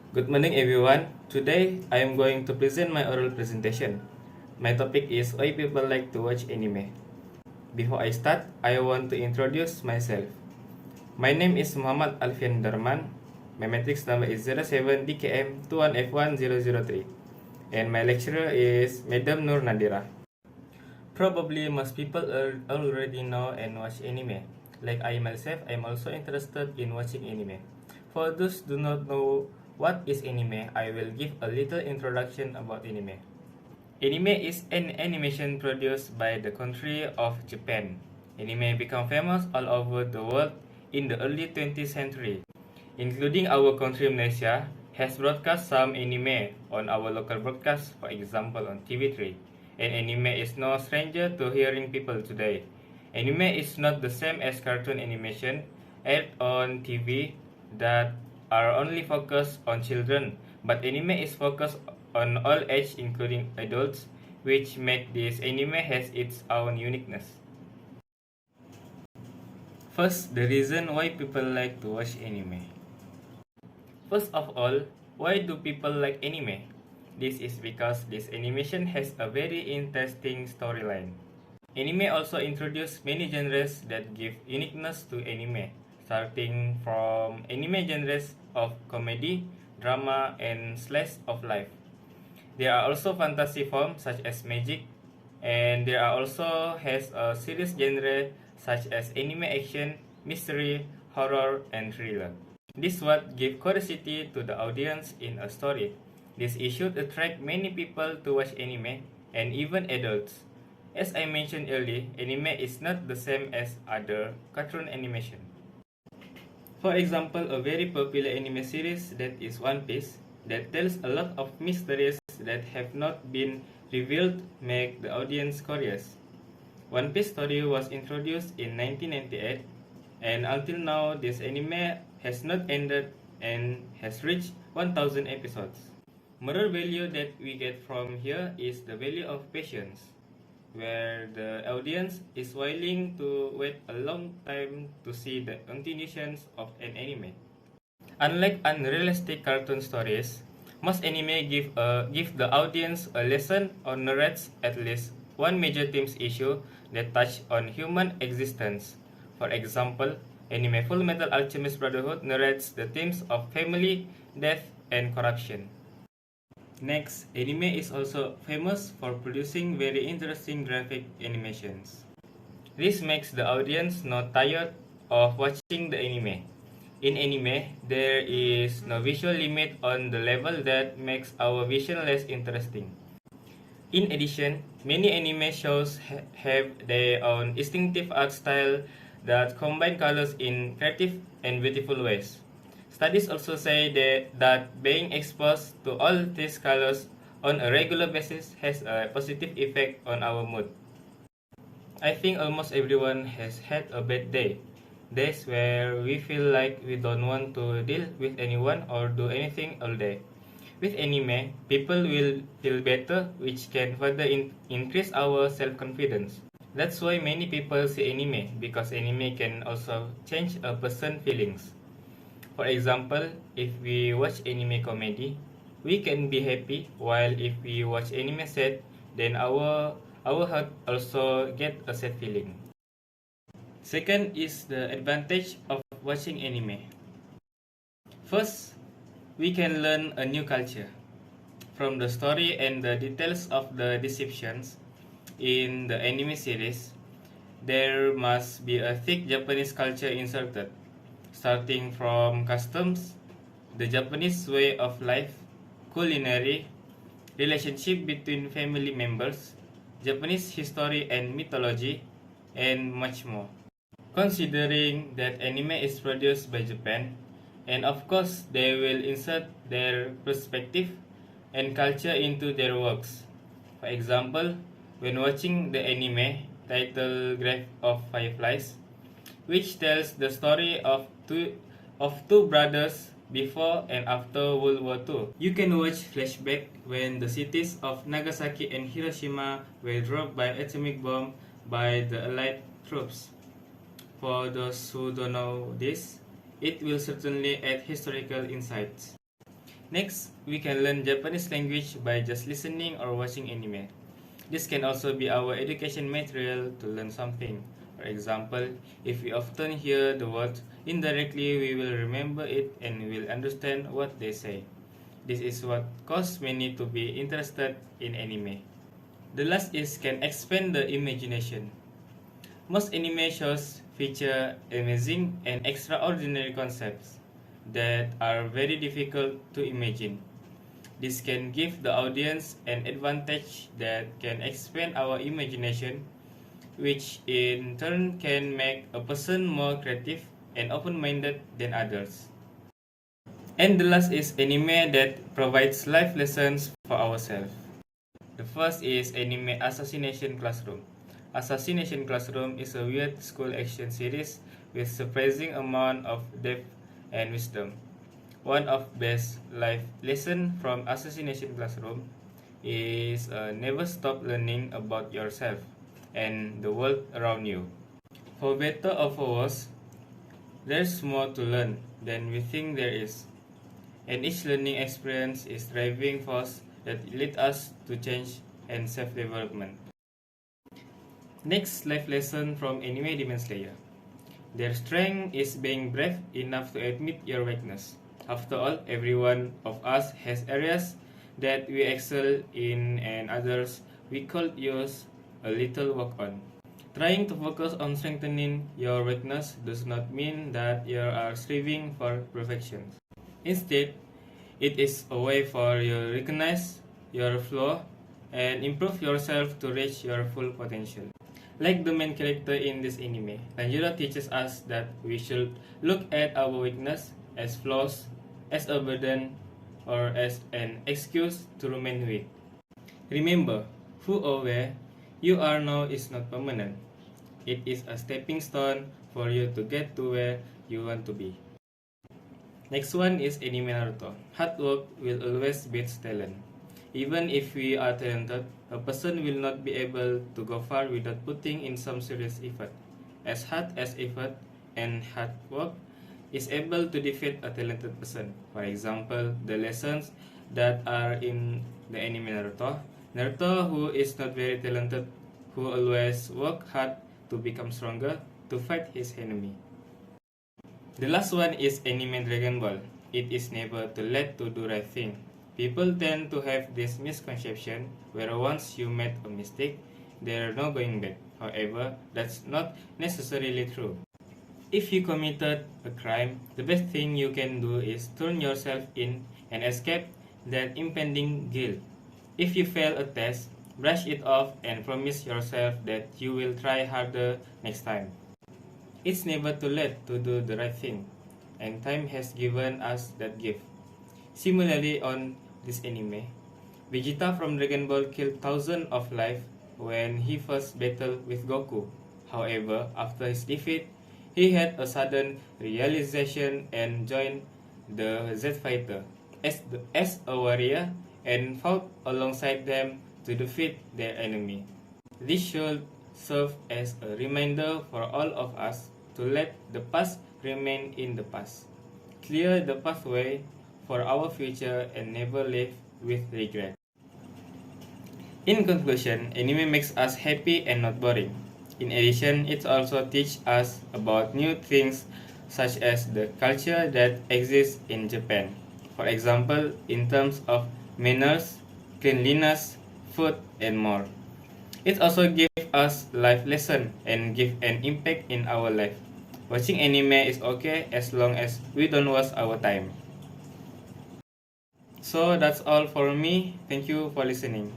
Good morning everyone. Today I am going to present my oral presentation. My topic is why people like to watch anime. Before I start, I want to introduce myself. My name is Muhammad Alfian Darman. My matrix number is 07DKM21F1003. And my lecturer is Madam Nur Nadira. Probably most people already know and watch anime. Like I myself, I am also interested in watching anime. For those who do not know what is anime, I will give a little introduction about anime. Anime is an animation produced by the country of Japan. Anime became famous all over the world in the early 20th century, including our country Malaysia, has broadcast some anime on our local broadcast, for example on TV3. And anime is no stranger to hearing people today. Anime is not the same as cartoon animation aired on TV that are only focused on children, but anime is focused on all age including adults, which make this anime has its own uniqueness. First, the reason why people like to watch anime. First of all, why do people like anime? This is because this animation has a very interesting storyline. Anime also introduced many genres that give uniqueness to anime, starting from anime genres of comedy, drama, and slice of life. There are also fantasy forms such as magic, and there are also has a serious genre such as anime action, mystery, horror, and thriller. This what give curiosity to the audience in a story. This issue attract many people to watch anime and even adults. As I mentioned earlier, anime is not the same as other cartoon animation. For example, a very popular anime series that is One Piece that tells a lot of mysteries that have not been revealed make the audience curious. One Piece story was introduced in 1998 and until now this anime has not ended and has reached 1000 episodes. Moral value that we get from here is the value of patience, where the audience is willing to wait a long time to see the continuations of an anime. Unlike unrealistic cartoon stories, most anime give the audience a lesson or narrates at least one major themes issue that touch on human existence. For example, anime Full Metal Alchemist Brotherhood narrates the themes of family, death, and corruption. Next, anime is also famous for producing very interesting graphic animations. This makes the audience not tired of watching the anime. In anime, there is no visual limit on the level that makes our vision less interesting. In addition, many anime shows have their own distinctive art style that combine colors in creative and beautiful ways. Studies also say that being exposed to all these colors on a regular basis has a positive effect on our mood. I think almost everyone has had a bad day. Days where we feel like we don't want to deal with anyone or do anything all day. With anime, people will feel better, which can further increase our self-confidence. That's why many people see anime, because anime can also change a person's feelings. For example, if we watch anime comedy, we can be happy, while if we watch anime sad, then our heart also get a sad feeling. Second is the advantage of watching anime. First, we can learn a new culture. From the story and the details of the descriptions in the anime series, there must be a thick Japanese culture inserted, starting from customs, the Japanese way of life, culinary, relationship between family members, Japanese history and mythology, and much more. Considering that anime is produced by Japan, and of course they will insert their perspective and culture into their works. For example, when watching the anime titled Grave of Fireflies, which tells the story of two brothers before and after World War II. You can watch flashback when the cities of Nagasaki and Hiroshima were dropped by atomic bomb by the Allied troops. For those who don't know this, it will certainly add historical insights. Next, we can learn Japanese language by just listening or watching anime. This can also be our education material to learn something. For example, if we often hear the word indirectly, we will remember it and will understand what they say. This is what caused many to be interested in anime. The last is can expand the imagination. Most anime shows feature amazing and extraordinary concepts that are very difficult to imagine. This can give the audience an advantage that can expand our imagination, which in turn can make a person more creative and open-minded than others. And the last is anime that provides life lessons for ourselves. The first is Anime Assassination Classroom. Assassination Classroom is a weird school action series with surprising amount of depth and wisdom. One of best life lesson from Assassination Classroom is never stop learning about yourself and the world around you. For better or for worse, there's more to learn than we think there is. And each learning experience is driving force that lead us to change and self-development. Next life lesson from Anime Demon Slayer. Their strength is being brave enough to admit your weakness. After all, every one of us has areas that we excel in and others we could use a little work on. Trying to focus on strengthening your weakness does not mean that you are striving for perfection. Instead, it is a way for you to recognize your flaw and improve yourself to reach your full potential. Like the main character in this anime, Tanjiro teaches us that we should look at our weakness as flaws, as a burden, or as an excuse to remain weak. Remember, who or where you are now is not permanent. It is a stepping stone for you to get to where you want to be. Next one is Anime Naruto. Hard work will always beat talent. Even if we are talented, a person will not be able to go far without putting in some serious effort. As hard as effort and hard work is able to defeat a talented person. For example, the lessons that are in the anime Naruto. Naruto, who is not very talented, who always work hard to become stronger to fight his enemy. The last one is anime Dragon Ball. It is never too late to do right thing. People tend to have this misconception where once you made a mistake, there are no going back. However, that's not necessarily true. If you committed a crime, the best thing you can do is turn yourself in and escape that impending guilt. If you fail a test, brush it off and promise yourself that you will try harder next time. It's never too late to do the right thing, and time has given us that gift. Similarly, on this anime, Vegeta from Dragon Ball killed thousands of lives when he first battled with Goku. However, after his defeat, he had a sudden realization and joined the Z Fighter as a warrior and fought alongside them to defeat their enemy. This should serve as a reminder for all of us to let the past remain in the past. Clear the pathway for our future and never live with regret. In conclusion, anime makes us happy and not boring. In addition, it also teaches us about new things such as the culture that exists in Japan. For example, in terms of manners, cleanliness, food, and more. It also gives us life lesson and give an impact in our life. Watching anime is okay as long as we don't waste our time. So that's all for me. Thank you for listening.